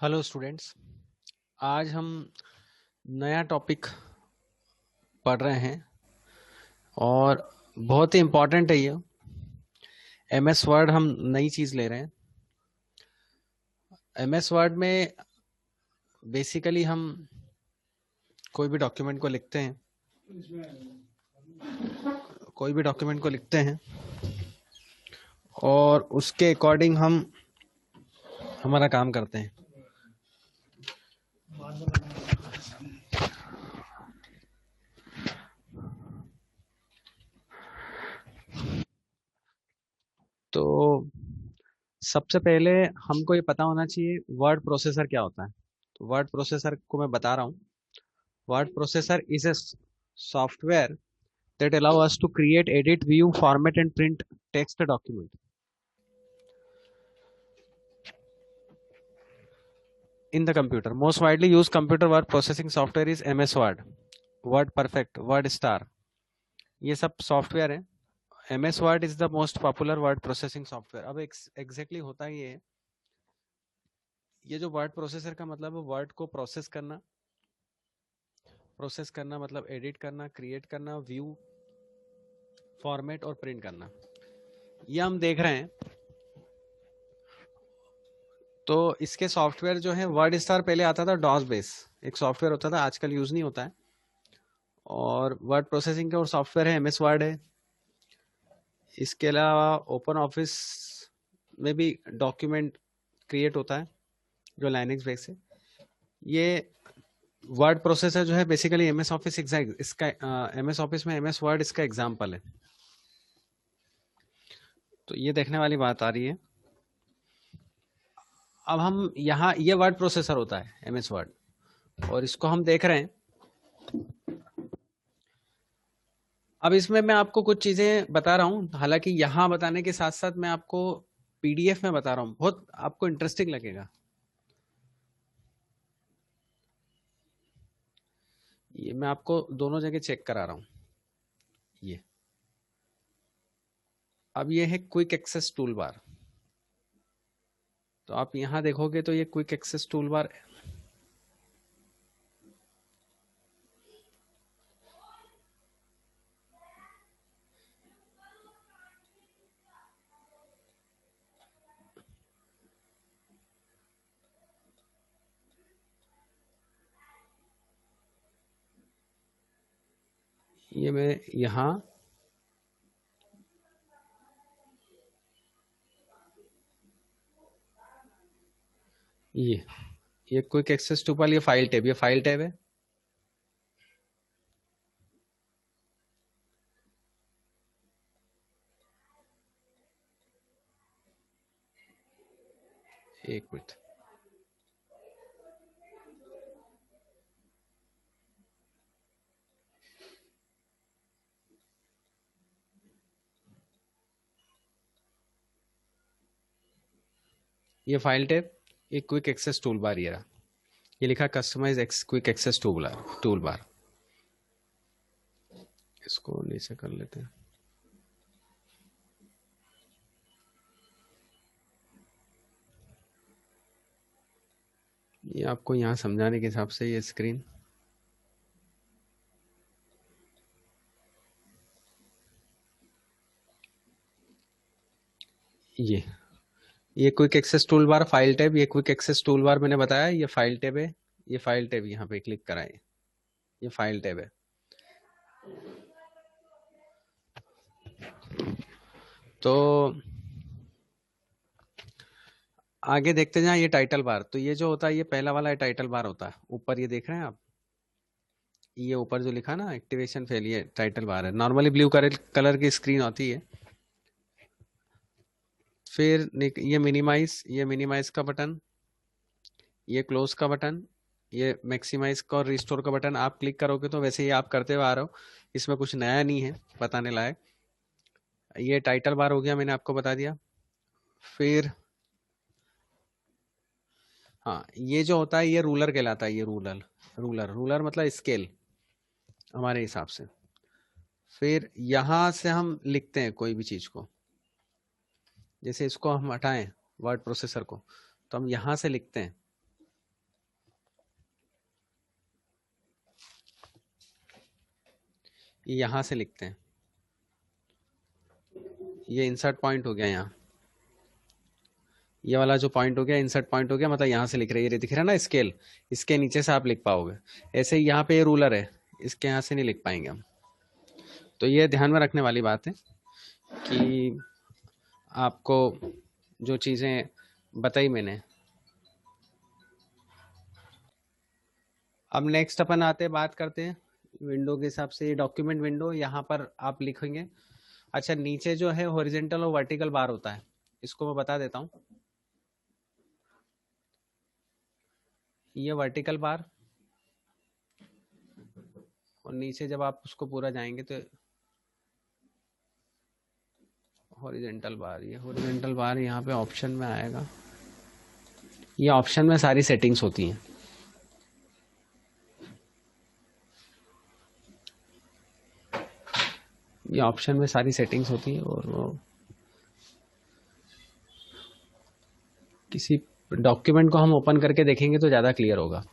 Hello students. आज हम नया टॉपिक पढ़ रहे हैं और बहुत ही इम्पोर्टेंट है ये। एमएस वर्ड हम नई चीज़ ले रहे हैं। एमएस वर्ड में बेसिकली हम कोई भी डॉक्यूमेंट को लिखते हैं और उसके अकॉर्डिंग हम हमारा काम करते हैं। तो सबसे पहले हमको ये पता होना चाहिए वर्ड प्रोसेसर क्या होता है। तो वर्ड प्रोसेसर को मैं बता रहा हूँ। Word processor is a software that allow us to create, edit, view, format and print text document. In the computer, most widely used computer word processing software is MS Word, Word Perfect, Word Star. ये सब software है। MS Word is the most popular word processing software. अब exactly होता ही है, ये जो word processor का मतलब है वर्ड को प्रोसेस करना मतलब एडिट करना, क्रिएट करना, व्यू, फॉर्मेट और प्रिंट करना। ये हम देख रहे हैं। तो इसके सॉफ्टवेयर जो है, वर्ड स्टार पहले आता था डॉस बेस, एक सॉफ्टवेयर होता था, आजकल यूज नहीं होता है। और वर्ड प्रोसेसिंग का और सॉफ्टवेयर है एमएस वर्ड है। इसके अलावा ओपन ऑफिस में भी डॉक्यूमेंट क्रिएट होता है जो लाइनक्स बेस है। ये वर्ड प्रोसेसर जो है बेसिकली एमएस ऑफिस इसका एमएस ऑफिस में एमएस वर्ड इसका एग्जांपल है। तो ये देखने वाली बात आ रही है। अब हम यहाँ, ये वर्ड प्रोसेसर होता है एमएस वर्ड और इसको हम देख रहे हैं। अब इसमें मैं आपको कुछ चीजें बता रहा हूँ, हालांकि यहाँ बताने के साथ साथ मैं आपको पीडीएफ में बता रहा हूँ, बहुत आपको इंटरेस्टिंग लगेगा। ये मैं आपको दोनों जगह चेक करा रहा हूँ। ये अब ये है क्विक एक्सेस टूल बार। तो आप यहां देखोगे तो ये क्विक एक्सेस टूल बार है। ये मैं यहां ये क्विक एक्सेस टूल बार, ये फाइल टैब है। एक मिनट, ये फाइल टैब, ये क्विक एक्सेस टूल बार, ये लिखा customize quick access tool bar. इसको नीचे कर लेते हैं। ये आपको यहां समझाने के हिसाब से ये स्क्रीन, ये quick access tool bar, file tab, ये क्विक एक्सेस टूल बार मैंने बताया, ये फाइल टैब है। ये फाइल टैब यहाँ पे क्लिक कराएं, ये फाइल टैब है। तो आगे देखते जाएं, ये टाइटल बार। तो ये जो होता है, ये पहला वाला टाइटल बार होता है। ऊपर ये देख रहे हैं आप, ये ऊपर जो लिखा ना एक्टिवेशन फेल, ये टाइटल बार है। नॉर्मली ब्लू कलर की स्क्रीन होती है। फिर ये मिनिमाइज का बटन, ये क्लोज का बटन, ये मैक्सिमाइज का और रिस्टोर का बटन। आप क्लिक करोगे तो वैसे ही आप करते हुए आ रहे हो, इसमें कुछ नया नहीं है बताने लायक। ये टाइटल बार हो गया, मैंने आपको बता दिया। फिर हाँ, ये जो होता है ये रूलर कहलाता है। ये रूलर मतलब स्केल हमारे हिसाब से। फिर यहां से हम लिखते हैं कोई भी चीज को, जैसे इसको हम हटाएं वर्ड प्रोसेसर को, तो हम यहां से लिखते हैं। यहाँ से लिखते हैं, ये इंसर्ट पॉइंट हो गया यहाँ, ये वाला जो पॉइंट हो गया इंसर्ट पॉइंट हो गया, मतलब यहाँ से लिख रहे हैं, ये दिख रहा है ना स्केल, इसके नीचे से आप लिख पाओगे। ऐसे ही यहाँ पे ये रूलर है, इसके यहाँ से नहीं लिख पाएंगे हम। तो ये ध्यान में रखने वाली बात है कि आपको जो चीज़ें बताई मैंने। अब नेक्स्ट अपन आते हैं, बात करते हैं विंडो के हिसाब से। डॉक्यूमेंट विंडो, यहाँ पर आप लिखेंगे। अच्छा, नीचे जो है हॉरिजेंटल और वर्टिकल बार होता है, इसको मैं बता देता हूँ। ये वर्टिकल बार, और नीचे जब आप उसको पूरा जाएंगे तो हॉरिजेंटल बार। ये हॉरिजेंटल बार यहाँ पे ऑप्शन में आएगा, ये ऑप्शन में सारी सेटिंग्स होती हैं। ये ऑप्शन में सारी सेटिंग्स होती है, और वो किसी डॉक्यूमेंट को हम ओपन करके देखेंगे तो ज़्यादा क्लियर होगा।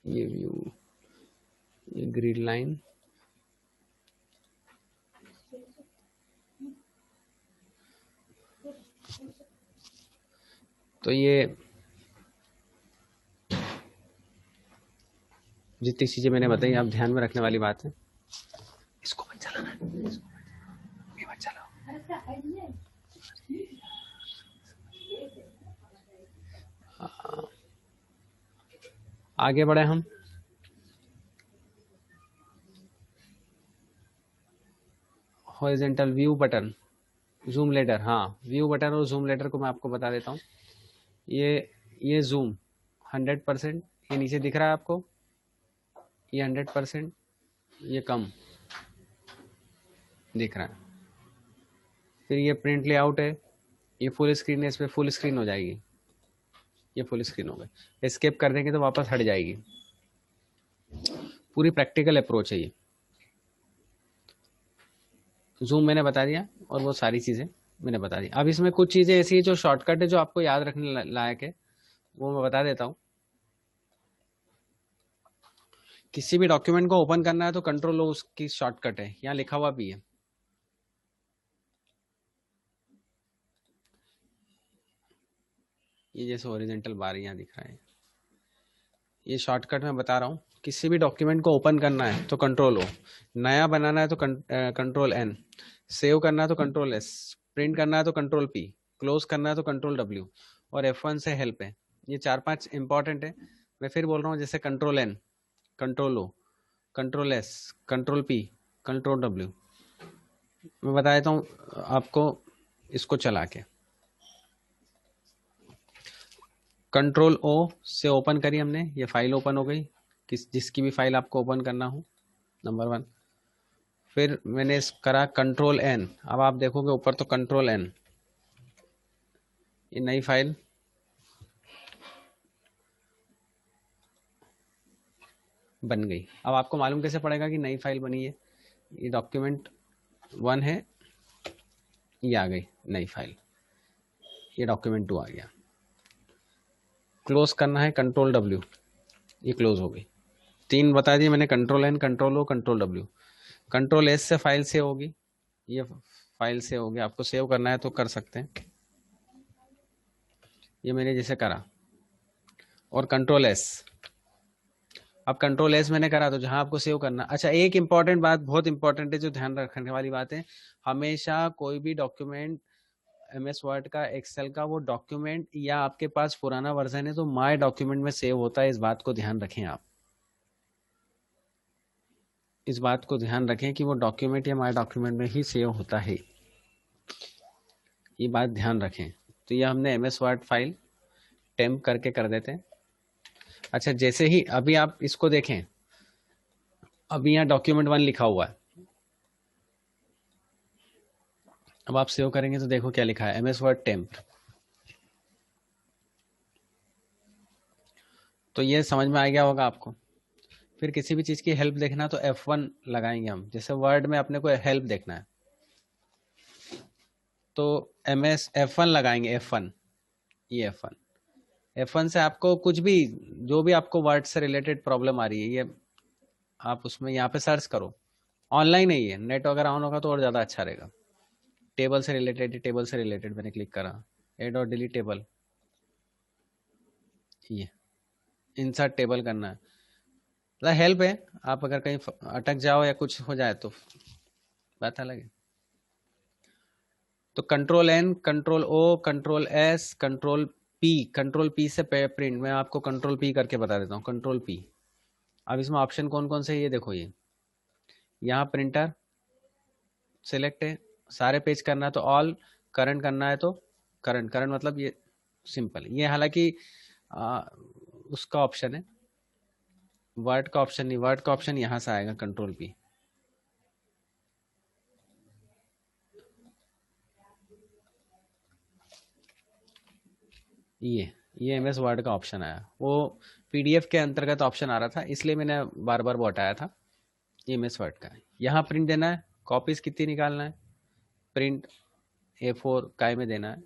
ये व्यू, ये ग्रिड लाइन, तो ये जितनी चीजें मैंने बताई आप ध्यान में रखने वाली बात है। इसको मत चलाना, ये मत चलाओ। आगे बढ़े हम। Horizontal view button, zoom letter. हाँ, व्यू बटन और जूम लेटर को मैं आपको बता देता हूँ। ये जूम 100%, ये नीचे दिख रहा है आपको, ये 100%, ये कम दिख रहा है। फिर ये प्रिंट लेआउट है, ये फुल स्क्रीन है, इस पर फुल स्क्रीन हो जाएगी, ये फुल स्क्रीन हो गई। एस्केप कर देंगे तो वापस हट जाएगी। पूरी प्रैक्टिकल अप्रोच है ये। जूम मैंने बता दिया, और वो सारी चीज़ें मैंने बता दी। अब इसमें कुछ चीज़ें ऐसी है जो शॉर्टकट है, जो आपको याद रखने लायक है, वो मैं बता देता हूँ। किसी भी डॉक्यूमेंट को ओपन करना है तो कंट्रोल ओ उसकी शॉर्टकट है, यहाँ लिखा हुआ भी है। ये जैसे ओरिजेंटल बार यहाँ दिख रहा है, ये शॉर्टकट मैं बता रहा हूँ। किसी भी डॉक्यूमेंट को ओपन करना है तो कंट्रोल ओ, नया बनाना है तो कंट्रोल एन, सेव करना है तो कंट्रोल एस, प्रिंट करना है तो कंट्रोल पी, क्लोज करना है तो कंट्रोल डब्ल्यू, और F1 से हेल्प है। ये 4-5 इंपॉर्टेंट है। मैं फिर बोल रहा हूँ, जैसे control N, control O, control S, control P, control W. मैं बता देता हूँ आपको इसको चला के। कंट्रोल ओ से ओपन करी हमने, ये फाइल ओपन हो गई, जिसकी भी फाइल आपको ओपन करना हो, नंबर 1। फिर मैंने करा कंट्रोल एन, अब आप देखोगे ऊपर तो कंट्रोल एन, ये नई फाइल बन गई। अब आपको मालूम कैसे पड़ेगा कि नई फाइल बनी है? ये डॉक्यूमेंट 1 है, ये आ गई नई फाइल, ये डॉक्यूमेंट 2 आ गया। क्लोज करना है कंट्रोल डब्ल्यू, ये क्लोज हो गई। 3 बता दिए मैंने, control N, control O, control W. Control S से फाइल सेव होगी, ये फाइल सेव हो गया। आपको सेव करना है तो कर सकते हैं, ये मैंने जैसे करा। और कंट्रोल एस, अब कंट्रोल एस मैंने करा तो जहां आपको सेव करना। अच्छा, एक इंपॉर्टेंट बात, बहुत इंपॉर्टेंट है, जो ध्यान रखने वाली बात है, हमेशा कोई भी डॉक्यूमेंट MS वर्ड का, एक्सेल का, वो डॉक्यूमेंट या आपके पास पुराना वर्जन है तो माय डॉक्यूमेंट में सेव होता है। इस बात को ध्यान रखें आप, इस बात को ध्यान रखें कि वो डॉक्यूमेंट या माय डॉक्यूमेंट में ही सेव होता है, ये बात ध्यान रखें। तो ये हमने MS वर्ड फाइल टेम्प करके कर देते हैं। अच्छा, जैसे ही अभी आप इसको देखें, अभी यहाँ डॉक्यूमेंट 1 लिखा हुआ है, अब आप सेव करेंगे तो देखो क्या लिखा है, MS वर्ड टेम्प। तो ये समझ में आ गया होगा आपको। फिर किसी भी चीज़ की हेल्प देखना तो F1 लगाएंगे हम, जैसे वर्ड में अपने को हेल्प देखना है, तो MS F1 लगाएंगे, F1, ये F1 से आपको कुछ भी, जो भी आपको वर्ड से रिलेटेड प्रॉब्लम आ रही है, ये आप उसमें यहाँ पे सर्च करो। ऑनलाइन है ये, नेट वगैरह ऑन होगा तो और ज़्यादा अच्छा रहेगा। टेबल से रिलेटेड, टेबल से रिलेटेड मैंने क्लिक करा, एड और डिलीट टेबल, ये इंसर्ट टेबल करना है, मतलब हेल्प है। आप अगर कहीं अटक जाओ या कुछ हो जाए तो बात अलग है। तो Ctrl+N, Ctrl+O, Ctrl+S, Ctrl+P, Ctrl+P से प्रिंट, मैं आपको Ctrl+P करके बता देता हूँ, Ctrl+P। अब इसमें ऑप्शन कौन कौन से, ये देखो, ये यहाँ प्रिंटर सिलेक्ट है, सारे पेज करना है तो ऑल, करंट करना है तो करंट, करंट मतलब ये सिंपल, ये हालांकि उसका ऑप्शन है, वर्ड का ऑप्शन नहीं, वर्ड का ऑप्शन यहाँ से आएगा, Ctrl+P। ये MS वर्ड का ऑप्शन आया, वो PDF के अंतर्गत ऑप्शन आ रहा था, इसलिए मैंने बार बार वो हटाया था। MS वर्ड का यहाँ प्रिंट देना है, कॉपीज कितनी निकालना है, प्रिंट A4 काय में देना है,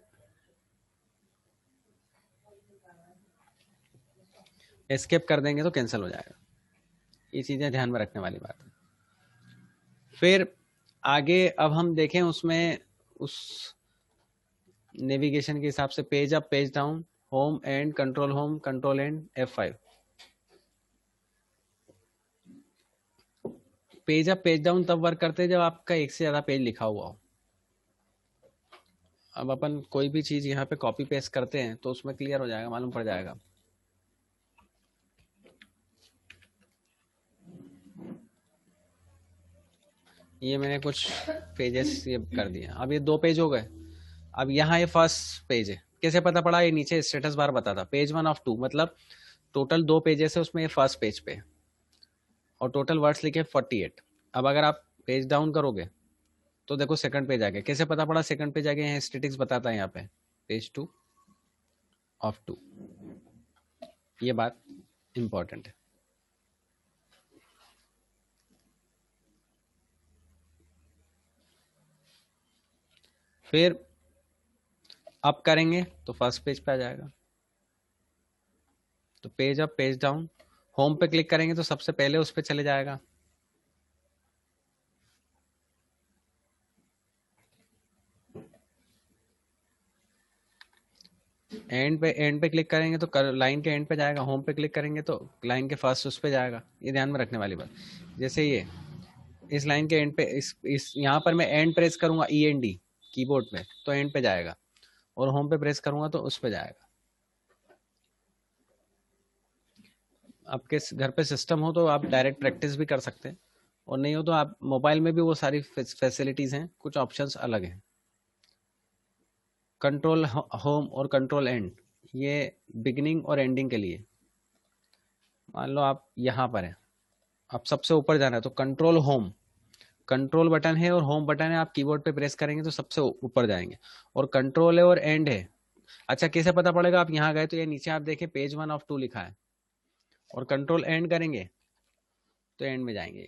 एस्केप कर देंगे तो कैंसिल हो जाएगा। ये चीजें ध्यान में रखने वाली बात है। फिर आगे अब हम देखें उसमें, उस नेविगेशन के हिसाब से, page up, page down, home and, control home, control and, F5। Page up page down तब वर्क करते हैं जब आपका एक से ज्यादा पेज लिखा हुआ हो। अब अपन कोई भी चीज यहाँ पे कॉपी पेस्ट करते हैं तो उसमें क्लियर हो जाएगा, मालूम पड़ जाएगा। ये मैंने कुछ पेजेस ये कर दिए, अब ये 2 पेज हो गए। अब यहाँ ये फर्स्ट पेज है, कैसे पता पड़ा, ये नीचे स्टेटस बार बताता पेज 1 ऑफ 2, मतलब टोटल 2 पेजेस है उसमें, ये फर्स्ट पेज पे, और टोटल वर्ड्स लिखे 48। अब अगर आप पेज डाउन करोगे तो देखो सेकंड पेज आ गया, कैसे पता पड़ा सेकंड पेज आ गया, यहाँ स्टेटिक्स बताता है, यहाँ पे पेज 2 ऑफ 2, ये बात इंपॉर्टेंट है। फिर अप करेंगे तो फर्स्ट पेज पे आ जाएगा, तो page up page down, home पे क्लिक करेंगे तो सबसे पहले उस पे चले जाएगा, एंड पे क्लिक करेंगे तो लाइन के एंड पे जाएगा, होम पे क्लिक करेंगे तो लाइन के फर्स्ट उस पे जाएगा। ये ध्यान में रखने वाली बात। जैसे ये इस लाइन के एंड पे, इस यहाँ पर मैं एंड प्रेस करूंगा, END कीबोर्ड पे, तो एंड पे जाएगा, और होम पे प्रेस करूंगा तो उस पे जाएगा। आपके घर पे सिस्टम हो तो आप डायरेक्ट प्रैक्टिस भी कर सकते हैं, और नहीं हो तो आप मोबाइल में भी वो सारी फैसिलिटीज हैं, कुछ ऑप्शंस अलग हैं। कंट्रोल होम और कंट्रोल एंड, ये बिगिनिंग और एंडिंग के लिए। मान लो आप यहाँ पर हैं, आप सबसे ऊपर जाना है तो कंट्रोल होम, कंट्रोल बटन है और होम बटन है, आप कीबोर्ड पे प्रेस करेंगे तो सबसे ऊपर जाएंगे, और कंट्रोल है और एंड है। अच्छा, कैसे पता पड़ेगा, आप यहाँ गए तो ये नीचे आप देखें पेज 1 ऑफ 2 लिखा है, और कंट्रोल एंड करेंगे तो एंड में जाएंगे।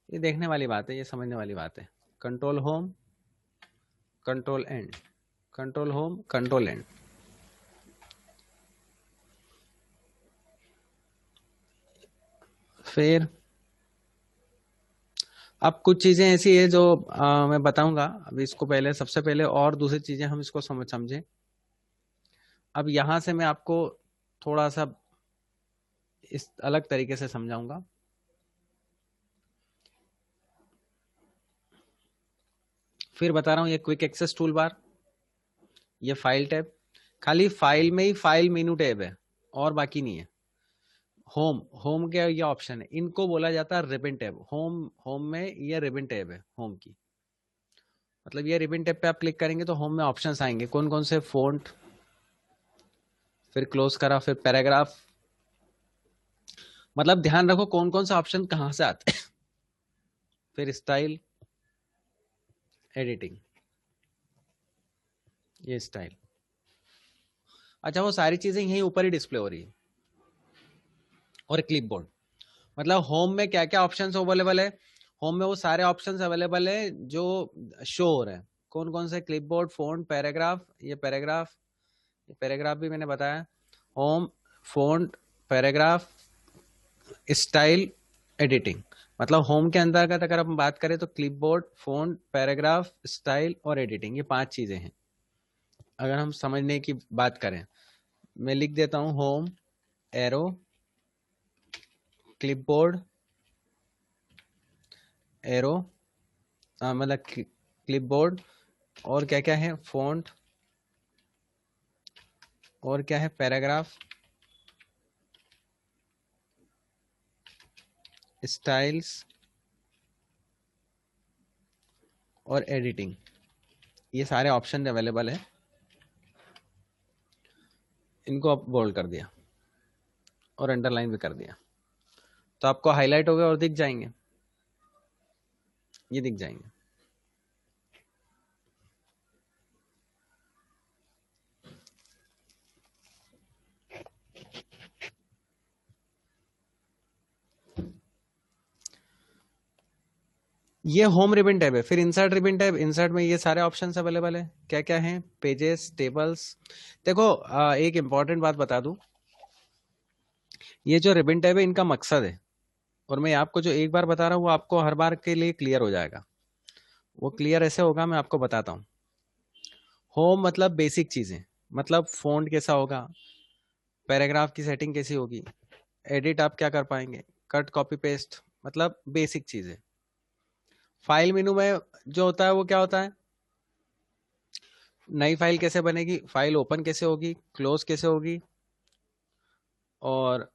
ये देखने वाली बात है, ये समझने वाली बात है। Control home, control and, control home, control and. फिर अब कुछ चीजें ऐसी है जो मैं बताऊंगा अभी, इसको पहले, सबसे पहले और दूसरी चीजें हम इसको समझे। अब यहां से मैं आपको थोड़ा सा इस अलग तरीके से समझाऊंगा। फिर बता रहा हूं, ये क्विक एक्सेस टूल बार, ये फाइल टैब, खाली फाइल में ही फाइल मेनू टैब है और बाकी नहीं है। होम के ये ऑप्शन है, इनको बोला जाता है रिबन टैब। होम में ये रिबन टैब है होम की, मतलब ये रिबन टैब पे आप क्लिक करेंगे तो होम में ऑप्शंस आएंगे, कौन कौन से, फोंट, फिर क्लोज करा, फिर पैराग्राफ, मतलब ध्यान रखो कौन कौन सा ऑप्शन कहां से आते हैं। फिर स्टाइल, एडिटिंग, ये स्टाइल। अच्छा, वो सारी चीजें यहीं ऊपर ही डिस्प्ले हो रही है। और क्लिपबोर्ड, मतलब होम में क्या क्या ऑप्शंस अवेलेबल है, होम में वो सारे ऑप्शंस अवेलेबल है जो शो हो रहे हैं। कौन कौन से? क्लिपबोर्ड, फ़ॉन्ट, पैराग्राफ, ये पैराग्राफ भी मैंने बताया। Home, font, paragraph, style, editing. मतलब होम के अंतर्गत अगर हम बात करें तो क्लिपबोर्ड, फ़ॉन्ट, पैराग्राफ, स्टाइल और एडिटिंग, ये 5 चीज़ें हैं। अगर हम समझने की बात करें, मैं लिख देता हूँ होम, एरो, क्लिपबोर्ड, एरो, मतलब क्लिपबोर्ड, और क्या क्या है? फ़ॉन्ट, और क्या है? पैराग्राफ, स्टाइल्स और एडिटिंग। ये सारे ऑप्शन अवेलेबल है। इनको आप बोल्ड कर दिया और अंडरलाइन भी कर दिया, तो आपको हाईलाइट हो गया और दिख जाएंगे, ये दिख जाएंगे। ये होम रिबन टैब है। फिर इंसर्ट रिबन टैब, इंसर्ट में ये सारे ऑप्शंस अवेलेबल है। क्या क्या है? Pages, tables. देखो एक इंपॉर्टेंट बात बता दूं, ये जो रिबन टैब है इनका मकसद है, और मैं आपको जो एक बार बता रहा हूँ वो आपको हर बार के लिए क्लियर हो जाएगा। वो क्लियर ऐसे होगा, मैं आपको बताता हूँ। होम मतलब बेसिक चीजें, मतलब फ़ॉन्ट कैसा होगा, पैराग्राफ की सेटिंग कैसी होगी, एडिट आप क्या कर पाएंगे, कट कॉपी पेस्ट, मतलब बेसिक चीजें। फाइल मेनू में जो होता है वो क्या होता है? नई फाइल कैसे बनेगी, फाइल ओपन कैसे होगी, क्लोज कैसे होगी, और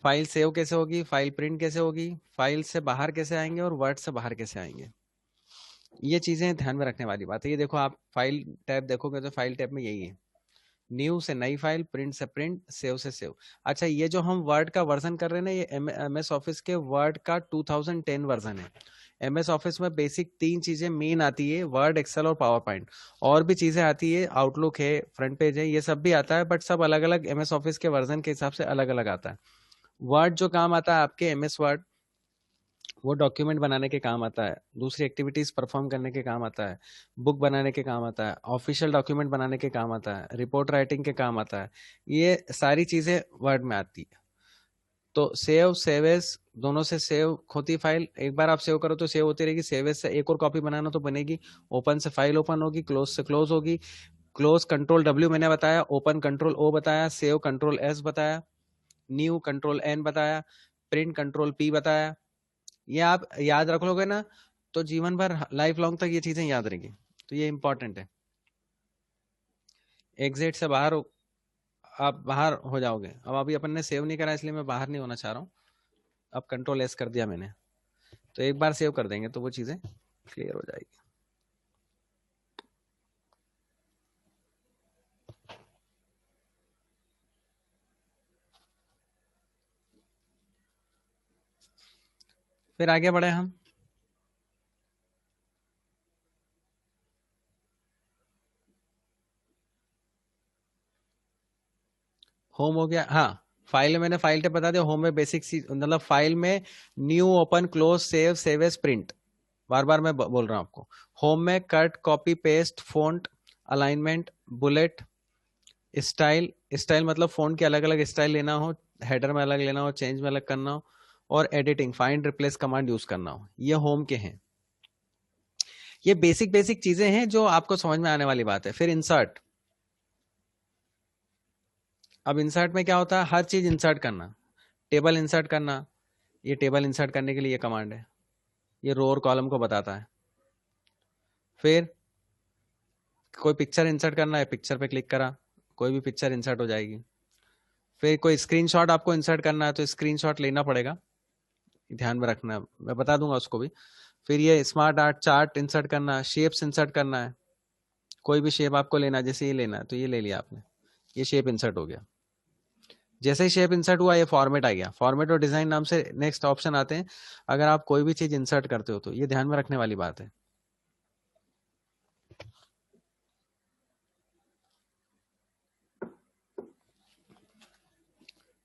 फाइल सेव कैसे होगी, फाइल प्रिंट कैसे होगी, फाइल से बाहर कैसे आएंगे, और वर्ड से बाहर कैसे आएंगे। ये चीजें ध्यान में रखने वाली बात है। ये देखो, आप फाइल टैब देखोगे तो फाइल टैब में यही है, न्यू से नई फाइल, प्रिंट से प्रिंट, सेव से सेव। अच्छा, ये जो हम वर्ड का वर्जन कर रहे हैं ना, ये एम एस ऑफिस के वर्ड का 2010 वर्जन है। एम एस ऑफिस में बेसिक 3 चीजें मेन आती है, वर्ड, एक्सेल और पावर पॉइंट। और भी चीजें आती है, आउटलुक है, फ्रंट पेज है, ये सब भी आता है, बट सब अलग अलग एम एस ऑफिस के वर्जन के हिसाब से अलग अलग आता है। वर्ड जो काम आता है आपके एम एस वर्ड, वो डॉक्यूमेंट बनाने के काम आता है, दूसरी एक्टिविटीज परफॉर्म करने के काम आता है, बुक बनाने के काम आता है, ऑफिशियल डॉक्यूमेंट बनाने के काम आता है, रिपोर्ट राइटिंग के काम आता है। ये सारी चीजें वर्ड में आती है। तो सेव, सेव एज, दोनों से सेव होती फाइल। एक बार आप सेव करो तो सेव होती रहेगी, सेव एज से एक और कॉपी बनाना तो बनेगी, ओपन से फाइल ओपन होगी, क्लोज से क्लोज होगी। क्लोज कंट्रोल डब्ल्यू मैंने बताया, ओपन कंट्रोल ओ बताया, सेव कंट्रोल एस बताया, न्यू कंट्रोल एन बताया, प्रिंट कंट्रोल पी बताया। ये आप याद रख लोगे ना, तो जीवन भर, लाइफ लॉन्ग तक ये चीजें याद रहेगी। तो ये इंपॉर्टेंट है। एग्जिट से बाहर आप बाहर हो जाओगे। अब अभी अपन ने सेव नहीं करा, इसलिए मैं बाहर नहीं होना चाह रहा हूँ। अब कंट्रोल एस कर दिया मैंने, तो एक बार सेव कर देंगे तो वो चीजें क्लियर हो जाएगी। फिर आगे बढ़े हम। होम हो गया, हाँ। फाइल में मैंने फाइल टैब बता दिया। होम में बेसिक मतलब फाइल में new, open, close, save, save as, print. बार बार मैं बोल रहा हूँ आपको। होम में cut, copy paste, font, alignment, bullet, style. Style मतलब फोन के अलग अलग स्टाइल लेना हो, हेडर में अलग लेना हो, चेंज में अलग करना हो, और editing, find replace command use करना हो। ये होम के हैं। ये बेसिक बेसिक चीजें हैं जो आपको समझ में आने वाली बात है। फिर इंसर्ट। अब इंसर्ट में क्या होता है? हर चीज इंसर्ट करना, टेबल इंसर्ट करना। ये टेबल इंसर्ट करने के लिए ये कमांड है, ये रो और कॉलम को बताता है। फिर कोई पिक्चर इंसर्ट करना है, पिक्चर पे क्लिक करा, कोई भी पिक्चर इंसर्ट हो जाएगी। फिर कोई स्क्रीनशॉट आपको इंसर्ट करना है तो स्क्रीनशॉट लेना पड़ेगा, ध्यान में रखना, मैं बता दूंगा उसको भी। फिर ये स्मार्ट आर्ट चार्ट इंसर्ट करना है, शेप्स इंसर्ट करना है। कोई भी शेप आपको लेना है, जैसे ये लेना है तो ये ले लिया आपने, ये शेप इंसर्ट हो गया। जैसे ही शेप इंसर्ट हुआ, ये फॉर्मेट आ गया। फॉर्मेट और डिजाइन नाम से नेक्स्ट ऑप्शन आते हैं अगर आप कोई भी चीज इंसर्ट करते हो तो। ये ध्यान में रखने वाली बात है।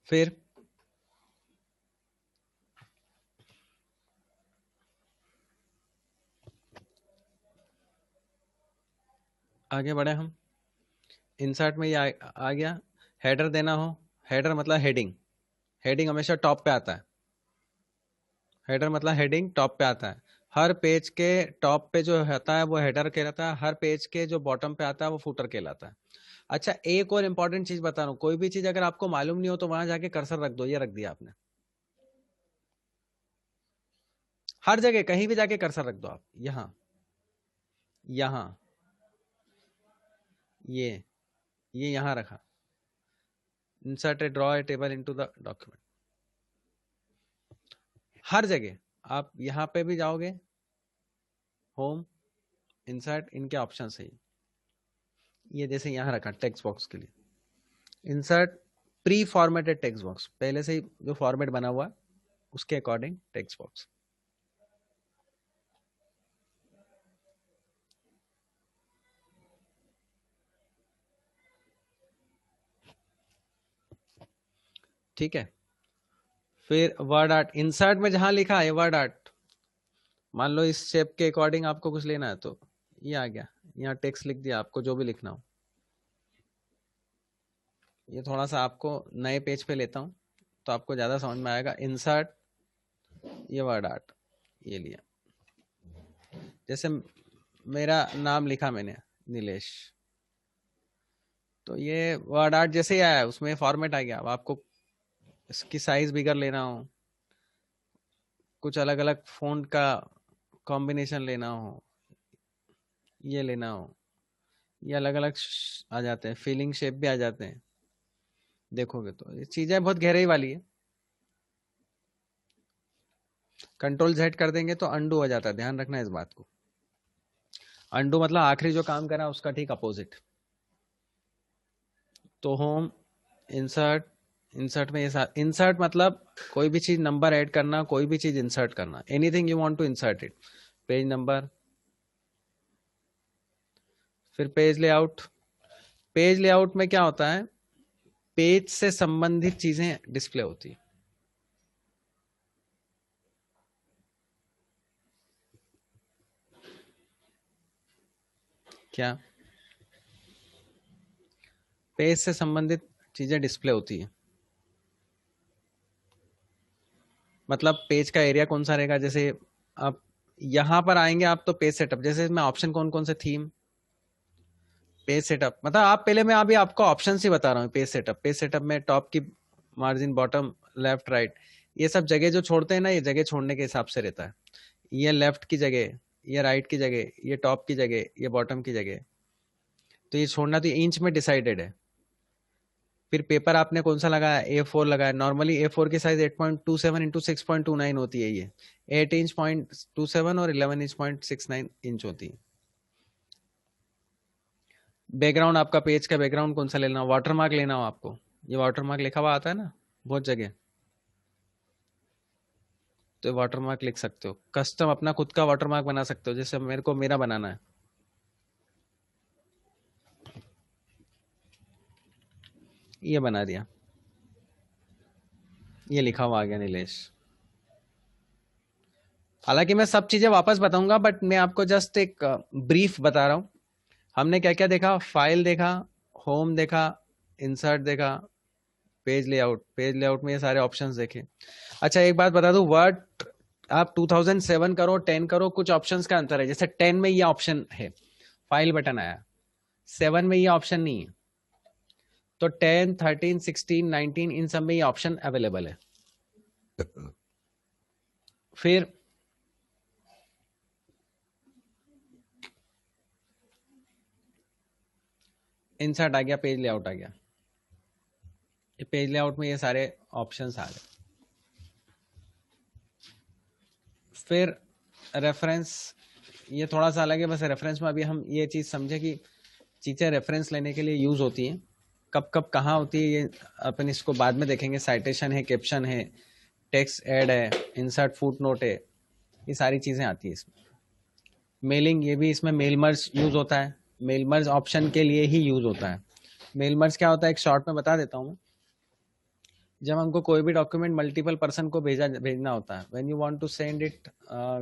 फिर आगे बढ़े हम। इंसर्ट में ये आ गया। हेडर देना हो, हेडर मतलब हेडिंग, हेडिंग हमेशा टॉप पे आता है। हेडर मतलब हेडिंग टॉप पे आता है। हर पेज के टॉप पे जो होता है वो हेडर कहलाता है, हर पेज के जो बॉटम पे आता है वो फुटर कहलाता है। अच्छा, एक और इंपॉर्टेंट चीज बता रहा हूँ, कोई भी चीज अगर आपको मालूम नहीं हो तो वहां जाके कर्सर रख दो। ये रख दिया आपने, हर जगह कहीं भी जाके कर्सर रख दो आप। यहाँ, यहाँ, ये यहाँ रखा। Insert a draw a table into the document. हर जगह आप यहाँ पे भी जाओगे, होम, इंसर्ट, इनके ऑप्शन है। ये जैसे यहाँ रखा टेक्स्ट बॉक्स के लिए, insert pre formatted text box, पहले से ही जो फॉर्मेट बना हुआ उसके अकॉर्डिंग टेक्स्ट बॉक्स। ठीक है। फिर वर्ड आर्ट, इंसर्ट में जहां लिखा है वर्ड आर्ट, मान लो इस शेप के अकॉर्डिंग आपको कुछ लेना है तो ये आ गया, यहाँ टेक्स्ट लिख दिया, आपको जो भी लिखना हो। ये थोड़ा सा आपको नए पेज पे लेता हूँ तो आपको ज्यादा समझ में आएगा। इंसर्ट, ये वर्ड आर्ट, ये लिया, जैसे मेरा नाम लिखा मैंने नीलेश, तो ये वर्ड आर्ट जैसे ही आया उसमें फॉर्मेट आ गया। अब आपको इसकी साइज बिगर लेना हो, कुछ अलग अलग फ़ॉन्ट का कॉम्बिनेशन लेना हो, ये लेना हो, ये अलग अलग आ जाते हैं, फीलिंग शेप भी आ जाते हैं। देखोगे तो ये चीजें बहुत गहराई वाली है। कंट्रोल जेड कर देंगे तो अंडू हो जाता है, ध्यान रखना इस बात को। अंडू मतलब आखिरी जो काम करा उसका ठीक अपोजिट। तो होम, इंसर्ट, इंसर्ट में ये इंसर्ट मतलब कोई भी चीज नंबर ऐड करना, कोई भी चीज इंसर्ट करना, anything you want to insert it. Page number, फिर पेज लेआउट। पेज लेआउट में क्या होता है, पेज से संबंधित चीजें डिस्प्ले होती है। क्या, पेज से संबंधित चीजें डिस्प्ले होती है, मतलब पेज का एरिया कौन सा रहेगा। जैसे आप यहां पर आएंगे आप तो पेज सेटअप, जैसे इसमें ऑप्शन कौन कौन से, थीम, पेज सेटअप, मतलब आप पहले मैं अभी आपको ऑप्शन ही बता रहा हूँ। पेज सेटअप, पेज सेटअप में टॉप की मार्जिन, बॉटम, लेफ्ट, राइट, ये सब जगह जो छोड़ते हैं ना, ये जगह छोड़ने के हिसाब से रहता है। ये लेफ्ट की जगह, ये राइट की जगह, ये टॉप की जगह, ये बॉटम की जगह, तो ये छोड़ना तो इंच में डिसाइडेड है। फिर पेपर आपने कौन सा लगाया, A4 लगाया। नॉर्मली A4 की साइज 8.27 इंटू 6.29 होती है, ये 8 इंच 0.27 और 11 इंच 0.69 इंच होती है। बैकग्राउंड, आपका पेज का बैकग्राउंड कौन सा लेना, वाटरमार्क लेना हो आपको, ये वाटरमार्क लिखा हुआ आता है ना बहुत जगह, तो वाटरमार्क लिख सकते हो। कस्टम अपना खुद का वाटरमार्क बना सकते हो, जैसे मेरे को मेरा बनाना है, ये बना दिया, ये लिखा हुआ आ गया नीलेश। हालांकि मैं सब चीजें वापस बताऊंगा, बट मैं आपको जस्ट एक ब्रीफ बता रहा हूं। हमने क्या क्या देखा, फाइल देखा, होम देखा, इंसर्ट देखा, पेज लेआउट, पेज लेआउट में ये सारे ऑप्शंस देखे। अच्छा एक बात बता दूं, वर्ड आप 2007 करो, 10 करो, कुछ ऑप्शंस का अंतर है। जैसे 10 में ये ऑप्शन है, फाइल बटन आया, 7 में ये ऑप्शन नहीं है। तो 10, 13, 16, 19 इन सब में ये ऑप्शन अवेलेबल है। फिर इंसर्ट आ गया, पेज लेआउट आ गया। पेज लेआउट में ये सारे ऑप्शंस आ गए। फिर रेफरेंस, ये थोड़ा सा अलग है, बस रेफरेंस में अभी हम ये चीज समझे कि चीजें रेफरेंस लेने के लिए यूज होती हैं, कब कब कहाँ होती है ये अपन इसको बाद में देखेंगे। साइटेशन है, कैप्शन है, टेक्स्ट ऐड है, इंसर्ट फुट नोट है, ये सारी चीजें आती है इसमें। मेलिंग, ये भी इसमें मेल मर्ज यूज होता है, मेल मर्ज ऑप्शन के लिए ही यूज होता है। मेल मर्ज क्या होता है, एक शॉर्ट में बता देता हूँ मैं। जब हमको कोई भी डॉक्यूमेंट मल्टीपल पर्सन को भेजना होता है, when you want to send it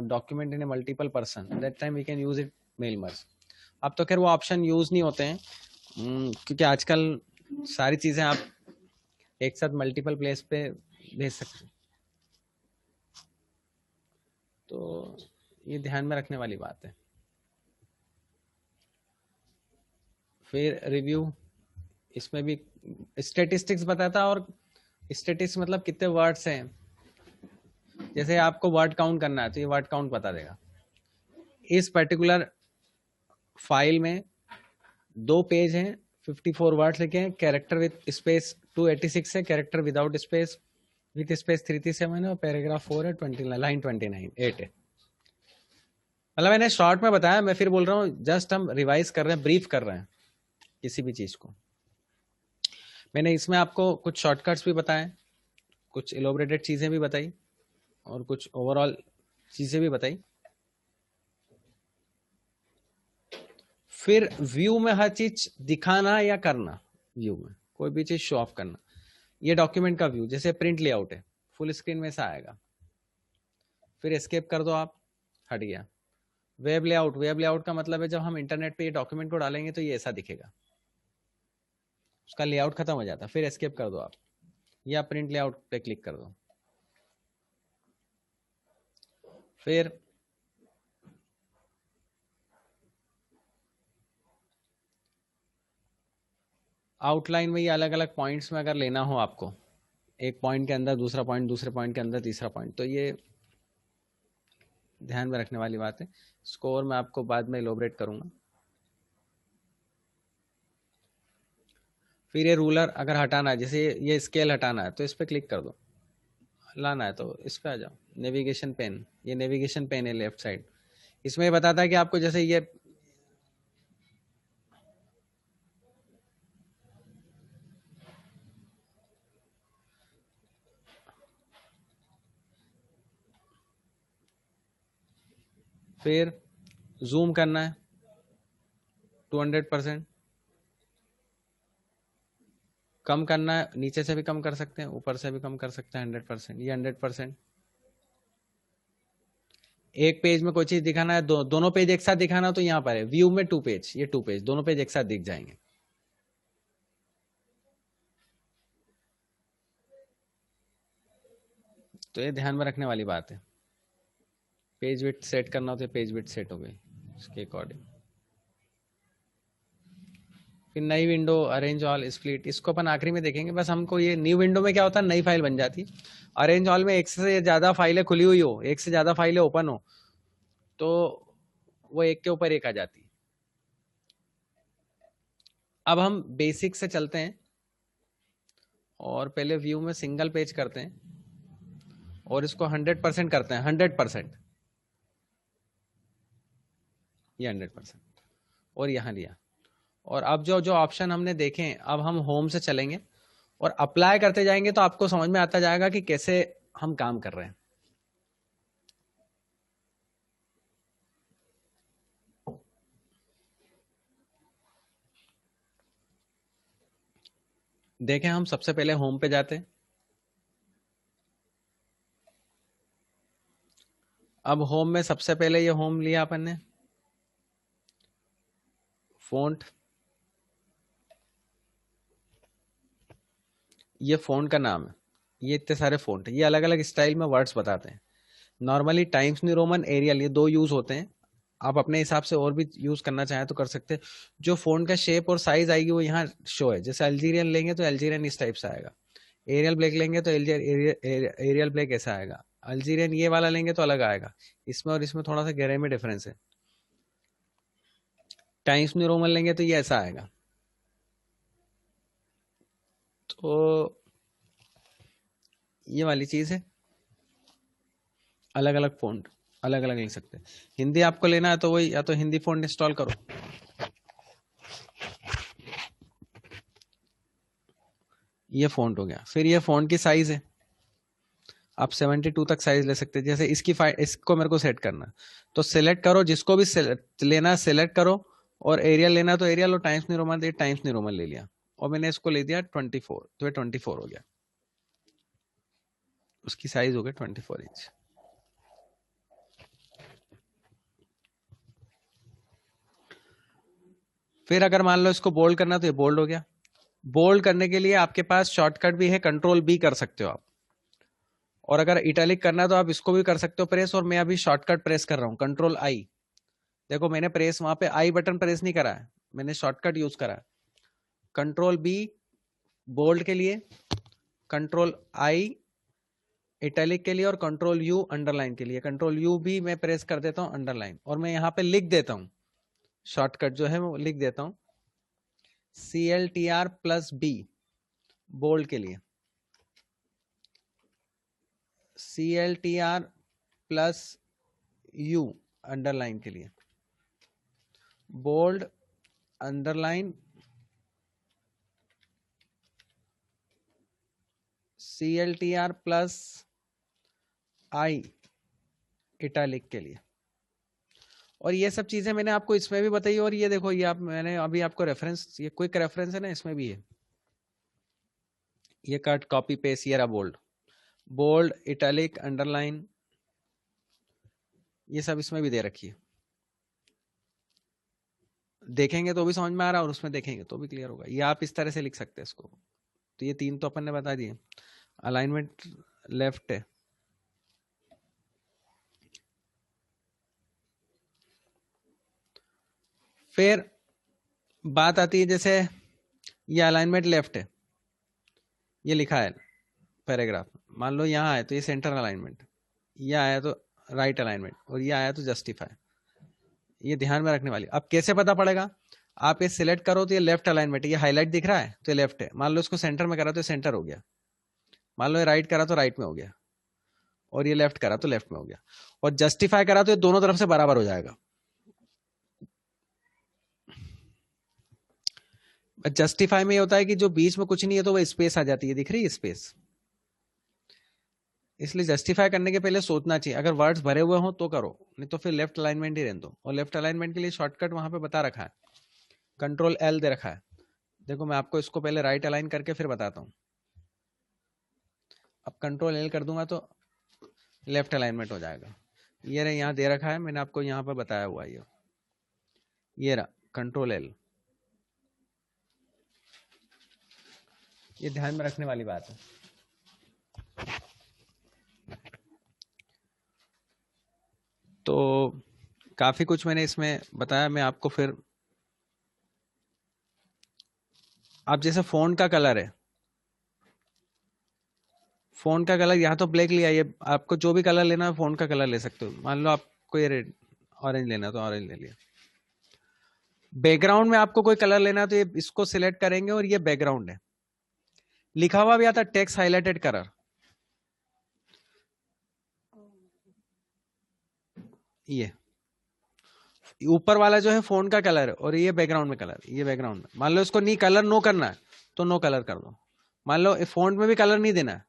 document in a multiple person, that time we can use it mail merge. अब तो खैर वो ऑप्शन यूज नहीं होते हैं, क्योंकि आजकल सारी चीजें आप एक साथ मल्टीपल प्लेस पे भेज सकते हैं। तो ये ध्यान में रखने वाली बात है। फिर रिव्यू, इसमें भी स्टेटिस्टिक्स बताता, और स्टेटिस्टिक्स मतलब कितने वर्ड्स हैं। जैसे आपको वर्ड काउंट करना है तो ये वर्ड काउंट बता देगा। इस पर्टिकुलर फाइल में 2 पेज हैं, 54 वर्ड्स लिखे हैं, कैरेक्टर विद स्पेस 286 है, character without space with space 337 है, और पैराग्राफ 4 है, 20 लाइन 29 8 है। मतलब मैंने शॉर्ट में बताया, मैं फिर बोल रहा हूँ, जस्ट हम रिवाइज कर रहे हैं, ब्रीफ कर रहे हैं किसी भी चीज को। मैंने इसमें आपको कुछ शॉर्टकट्स भी बताए, कुछ इलोबरेटेड चीजें भी बताई, और कुछ ओवरऑल चीजें भी बताई। फिर व्यू में हर चीज दिखाना या करना, व्यू में कोई भी चीज शो ऑफ करना। ये डॉक्यूमेंट का व्यू, जैसे प्रिंट लेआउट है, फुल स्क्रीन में ऐसा आएगा। फिर एस्केप कर दो आप, हट गया। वेब लेआउट, वेब लेआउट का मतलब है जब हम इंटरनेट पे ये डॉक्यूमेंट को डालेंगे तो ये ऐसा दिखेगा, उसका लेआउट खत्म हो जाता है। फिर एस्केप कर दो आप, या प्रिंट लेआउट पे क्लिक कर दो। फिर आउटलाइन में ये अलग अलग पॉइंट्स में अगर लेना हो आपको, एक पॉइंट के अंदर दूसरा पॉइंट, दूसरे पॉइंट के अंदर तीसरा पॉइंट, तो ये ध्यान में रखने वाली बात है। स्कोर मैं आपको बाद में इलोबरेट करूंगा। फिर ये रूलर अगर हटाना है, जैसे ये स्केल हटाना है तो इस पर क्लिक कर दो, लाना है तो इस पे आ जाओ। नेविगेशन पेन, ये नेविगेशन पेन है लेफ्ट साइड, इसमें बताता है कि आपको जैसे ये फिर जूम करना है 200%, कम करना है, नीचे से भी कम कर सकते हैं, ऊपर से भी कम कर सकते हैं 100%, ये 100%। एक पेज में कोई चीज दिखाना है, दोनों पेज एक साथ दिखाना तो यहाँ पर है व्यू में 2 पेज, ये 2 पेज दोनों पेज एक साथ दिख जाएंगे। तो ये ध्यान में रखने वाली बात है। पेज विड्थ सेट करना हो तो पेज विड्थ सेट हो गई इसके अकॉर्डिंग। फिर नई विंडो, अरेंज ऑल, स्प्लिट, इसको अपन आखिरी में देखेंगे। बस हमको ये न्यू विंडो में क्या होता है, नई फाइल बन जाती है। अरेंज ऑल में एक से ज्यादा फाइलें खुली हुई हो, एक से ज्यादा फाइलें ओपन हो, तो वो एक के ऊपर एक आ जाती है। अब हम बेसिक से चलते हैं, और पहले व्यू में सिंगल पेज करते हैं, और इसको 100% करते हैं, 100%, ये 100%, और यहाँ लिया। और अब जो जो ऑप्शन हमने देखे, अब हम होम से चलेंगे और अप्लाई करते जाएंगे, तो आपको समझ में आता जाएगा कि कैसे हम काम कर रहे हैं। देखें, हम सबसे पहले होम पे जाते हैं। अब होम में सबसे पहले ये होम लिया अपन ने, फ़ॉन्ट, ये फ़ॉन्ट का नाम है, ये इतने सारे फ़ॉन्ट, ये अलग अलग स्टाइल में वर्ड्स बताते हैं। Normally Times New Roman, Arial, ये 2 यूज होते हैं। आप अपने हिसाब से और भी यूज करना चाहें तो कर सकते हैं। जो फ़ॉन्ट का शेप और साइज आएगी वो यहाँ शो है। जैसे अल्जीरियन लेंगे तो अल्जीरियन इस टाइप से आएगा, एरियल ब्लैक लेंगे तो एरियल ब्लैक ऐसा आएगा, अल्जीरियन ये वाला लेंगे तो अलग आएगा। इसमें और इसमें थोड़ा सा गहरे में डिफरेंस है। टाइम्स न्यू रोमन लेंगे तो ये ऐसा आएगा। तो ये वाली चीज है, अलग अलग फ़ॉन्ट अलग अलग ले सकते हैं। हिंदी आपको लेना है तो वही, या तो हिंदी फ़ॉन्ट इंस्टॉल करो, ये फ़ॉन्ट हो गया। फिर ये फ़ॉन्ट की साइज है, आप 72 तक साइज ले सकते हैं। जैसे इसकी इसको मेरे को सेट करना है, तो सेलेक्ट करो, जिसको भी लेना है सेलेक्ट करो, और एरियल लेना है तो एरियल, और times New Roman, times New Roman ले लिया, और मैंने इसको ले दिया 24, तो ये 24 हो गया, उसकी साइज हो गया 24 इंच। फिर अगर मान लो इसको बोल्ड करना तो ये बोल्ड हो गया। बोल्ड करने के लिए आपके पास शॉर्टकट भी है, कंट्रोल बी कर सकते हो आप। और अगर इटैलिक करना तो आप इसको भी कर सकते हो प्रेस, और मैं अभी शॉर्टकट प्रेस कर रहा हूं, कंट्रोल आई। देखो मैंने प्रेस वहां पे आई बटन प्रेस नहीं करा है, मैंने शॉर्टकट यूज करा है। कंट्रोल बी बोल्ड के लिए, कंट्रोल आई इटैलिक के लिए, और कंट्रोल यू अंडरलाइन के लिए। कंट्रोल यू भी मैं प्रेस कर देता हूं अंडरलाइन, और मैं यहां पे लिख देता हूं, शॉर्टकट जो है वो लिख देता हूं CLTR+B बोल्ड के लिए, CLTR+U अंडरलाइन के लिए, बोल्ड अंडरलाइन CLTR+I इटैलिक के लिए। और ये सब चीजें मैंने आपको इसमें भी बताई, और ये देखो ये आप, मैंने अभी आपको रेफरेंस, ये क्विक रेफरेंस है ना, इसमें भी है, ये कट कॉपी पेस्ट, ये रहा बोल्ड, बोल्ड इटैलिक अंडरलाइन, ये सब इसमें भी दे रखी है। देखेंगे तो भी समझ में आ रहा है, और उसमें देखेंगे तो भी क्लियर होगा। ये आप इस तरह से लिख सकते हैं इसको। तो ये तीन तो अपन ने बता दिए। अलाइनमेंट लेफ्ट है, फिर बात आती है जैसे ये अलाइनमेंट लेफ्ट है, ये लिखा है पैराग्राफ, मान लो यहाँ आए तो ये सेंटर अलाइनमेंट, ये आया तो राइट अलाइनमेंट, और ये आया तो जस्टिफाई। ये ध्यान में रखने वाली। अब कैसे पता पड़ेगा, आप ये सिलेक्ट करो तो ये लेफ्ट अलाइनमेंट, ये हाईलाइट दिख रहा है तो ये लेफ्ट है। मान लो इसको सेंटर में करा तो सेंटर हो गया, मान लो ये राइट करा तो राइट में हो गया, और ये लेफ्ट करा तो लेफ्ट में हो गया, और जस्टिफाई करा तो ये दोनों तरफ से बराबर हो जाएगा। जस्टिफाई में ये होता है कि जो बीच में कुछ नहीं है तो वो स्पेस आ जाती है, दिख रही है स्पेस, इसलिए जस्टिफाई करने के पहले सोचना चाहिए। अगर वर्ड्स भरे हुए हो तो करो, नहीं तो फिर लेफ्ट अलाइनमेंट ही रहने दो। और लेफ्ट अलाइनमेंट के लिए शॉर्टकट वहां पे बता रखा है, कंट्रोल एल दे रखा है। देखो मैं आपको इसको पहले राइट अलाइन करके फिर बताता हूँ। अब कंट्रोल एल कर दूंगा तो लेफ्ट अलाइनमेंट हो जाएगा। ये रहा, यहाँ दे रखा है, मैंने आपको यहाँ पर बताया हुआ है, ये रहा कंट्रोल एल। ये ध्यान में रखने वाली बात है। तो काफी कुछ मैंने इसमें बताया। मैं आपको फिर, आप जैसे फोन का कलर है, फोन का कलर यहाँ तो ब्लैक लिया, ये आपको जो भी कलर लेना है फोन का कलर ले सकते हो। मान लो आपको ये रेड ऑरेंज लेना है तो ऑरेंज ले लिया। बैकग्राउंड में आपको कोई कलर लेना है तो ये इसको सिलेक्ट करेंगे, और ये बैकग्राउंड है। लिखा हुआ भी आता टेक्स्ट हाईलाइटेड कलर, ये ऊपर वाला जो है फोन का कलर है, और ये बैकग्राउंड में कलर, ये बैकग्राउंड में। मान लो इसको नहीं कलर नो करना है तो नो कलर कर दो। मान लो फोन में भी कलर नहीं देना है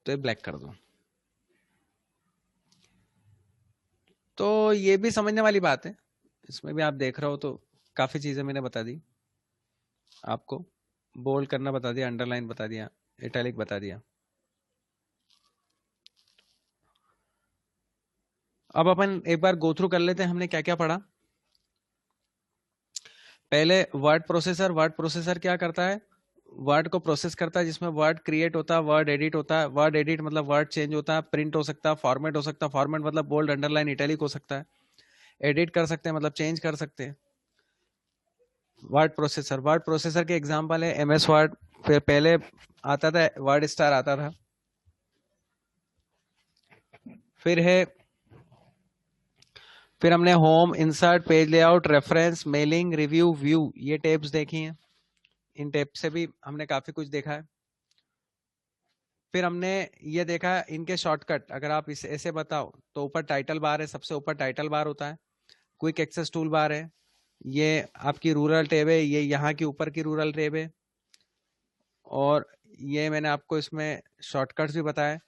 तो ये ब्लैक कर दो। तो ये भी समझने वाली बात है, इसमें भी आप देख रहे हो तो काफी चीजें मैंने बता दी आपको। बोल्ड करना बता दिया, अंडरलाइन बता दिया, इटैलिक बता दिया। अब अपन एक बार गो थ्रू कर लेते हैं हमने क्या क्या पढ़ा। पहले वर्ड प्रोसेसर। वर्ड प्रोसेसर क्या करता है, वर्ड को प्रोसेस करता है, जिसमें वर्ड क्रिएट होता है, वर्ड एडिट होता है। वर्ड एडिट मतलब वर्ड चेंज होता है, प्रिंट हो सकता है, फॉर्मेट हो सकता है। फॉर्मेट मतलब बोल्ड अंडरलाइन इटैलिक हो सकता है। एडिट कर सकते हैं मतलब चेंज कर सकते हैं। वर्ड प्रोसेसर, वर्ड प्रोसेसर के एग्जांपल है MS वर्ड, फिर पहले आता था वर्ड स्टार आता था, फिर है, फिर हमने home, insert, page layout, reference, mailing, review, view, ये टैब्स देखी हैं। इन टैब से भी हमने काफी कुछ देखा है। फिर हमने ये देखा इनके शॉर्टकट, अगर आप इसे ऐसे बताओ तो ऊपर टाइटल बार है, सबसे ऊपर टाइटल बार होता है। क्विक एक्सेस टूल बार है, ये आपकी रूरल टैब है, ये यहाँ की ऊपर की रूरल टैब है। और ये मैंने आपको इसमें शॉर्टकट्स भी बताया।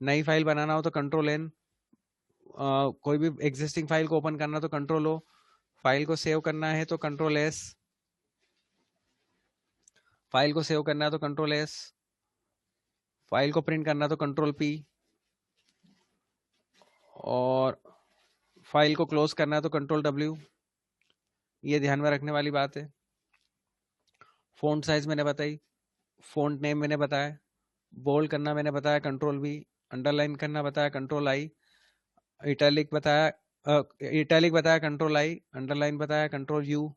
नई फाइल बनाना हो तो कंट्रोल एन, कोई भी एग्जिस्टिंग फाइल को ओपन करना तो कंट्रोल ओ, फाइल को सेव करना है तो कंट्रोल एस, फाइल को सेव करना है तो कंट्रोल एस, फाइल को प्रिंट करना तो कंट्रोल पी, और फाइल को क्लोज करना है तो कंट्रोल W, ये ध्यान में रखने वाली बात है। फ़ॉन्ट साइज मैंने बताई, फ़ॉन्ट नेम मैंने बताया, बोल्ड करना मैंने बताया कंट्रोल V, अंडरलाइन करना बताया कंट्रोल I, इटैलिक बताया कंट्रोल I, अंडरलाइन बताया कंट्रोल U,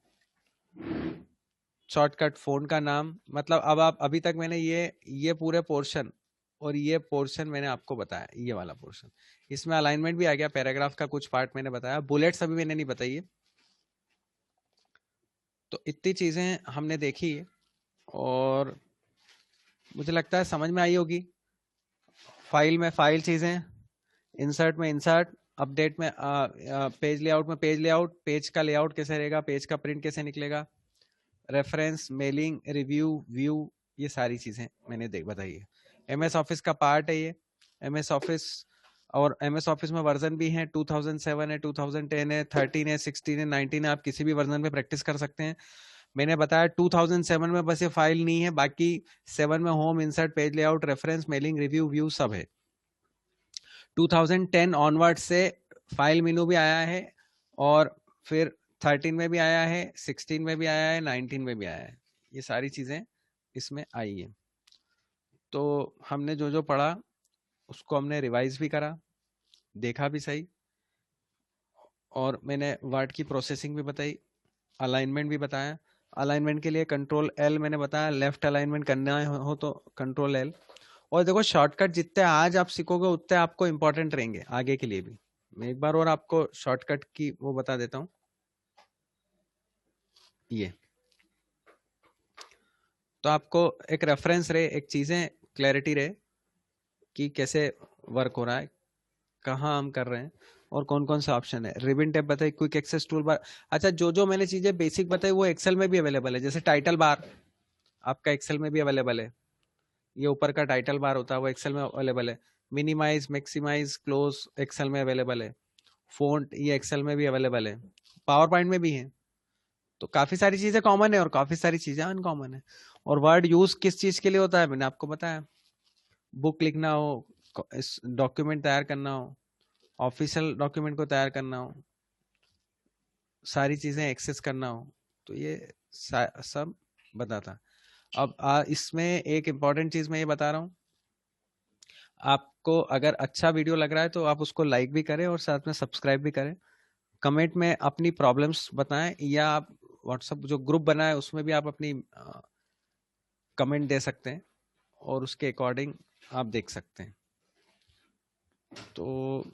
शॉर्टकट फ़ॉन्ट का नाम, मतलब अब आप अभी तक मैंने ये पूरे पोर्शन और ये पोर्शन मैंने आपको बताया, ये वाला पोर्शन, इसमें अलाइनमेंट भी आ गया, पैराग्राफ का कुछ पार्ट मैंने बताया, बुलेट्स अभी मैंने नहीं बताई है। तो इतनी चीज़ें हमने देखी और मुझे लगता है समझ में आई होगी। फाइल में फाइल चीज़ें, इंसर्ट में इंसर्ट, अपडेट में पेज लेआउट में पेज लेआउट, पेज का लेआउट कैसे रहेगा, पेज का प्रिंट कैसे निकलेगा, रेफरेंस, मेलिंग, रिव्यू, व्यू, ये सारी चीज़ें मैंने बताई है। MS ऑफिस का पार्ट है ये। MS ऑफिस, और MS ऑफिस में वर्जन भी हैं, 2007 है, 2010 है, 13 है, 16 है, 19 है, आप किसी भी वर्जन पे प्रैक्टिस कर सकते हैं। मैंने बताया 2007 में बस ये फाइल नहीं है, बाकी 7 में home, insert, page layout, reference, mailing, review, view सब है। 2010 ऑनवर्ड से फाइल मेनू भी आया है, और फिर 13 में भी आया है, 16 में भी आया है, 19 में भी आया है, ये सारी चीज़ें इसमें आई है। तो हमने जो जो पढ़ा उसको हमने रिवाइज भी करा, देखा भी सही, और मैंने वर्ड की प्रोसेसिंग भी बताई, अलाइनमेंट भी बताया। अलाइनमेंट के लिए कंट्रोल L मैंने बताया, लेफ्ट अलाइनमेंट करना हो तो कंट्रोल L। और देखो शॉर्टकट जितने आज आप सीखोगे उतने आपको इंपॉर्टेंट रहेंगे आगे के लिए भी। मैं एक बार और आपको शॉर्टकट की वो बता देता हूँ, ये तो आपको एक रेफरेंस रहे, एक चीजें क्लैरिटी रहे कि कैसे वर्क हो रहा है, कहाँ हम कर रहे हैं, और कौन कौन सा ऑप्शन है। रिबन टैब बताई, क्विक एक्सेस टूल बार। अच्छा, जो जो मैंने चीजें बेसिक बताई वो एक्सेल में भी अवेलेबल है, जैसे टाइटल बार आपका एक्सेल में भी अवेलेबल है, ये ऊपर का टाइटल बार होता है वो एक्सेल में अवेलेबल है। मिनिमाइज, मैक्सिमाइज, क्लोज एक्सेल में अवेलेबल है। फोंट ये एक्सेल में भी अवेलेबल है, पावर पॉइंट में भी है। तो काफी सारी चीजें कॉमन है और काफी सारी चीजें अनकॉमन है। और वर्ड यूज किस चीज के लिए होता है मैंने आपको बताया, बुक लिखना हो, डॉक्यूमेंट तैयार करना हो, ऑफिशियल डॉक्यूमेंट को तैयार करना हो, सारी चीजें एक्सेस करना हो, तो ये सब बताता। अब इसमें एक इम्पॉर्टेंट चीज मैं ये बता रहा हूँ, आपको अगर अच्छा वीडियो लग रहा है तो आप उसको लाइक भी करें और साथ में सब्सक्राइब भी करें। कमेंट में अपनी प्रॉब्लम्स बताएं, या आप व्हाट्सएप जो ग्रुप बना है उसमें भी आप अपनी कमेंट दे सकते हैं, और उसके अकॉर्डिंग आप देख सकते हैं। तो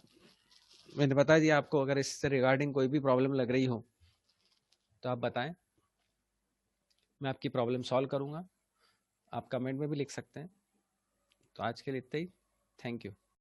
मैंने बता दिया आपको, अगर इससे रिगार्डिंग कोई भी प्रॉब्लम लग रही हो तो आप बताएं, मैं आपकी प्रॉब्लम सॉल्व करूंगा। आप कमेंट में भी लिख सकते हैं। तो आज के लिए इतना ही, थैंक यू।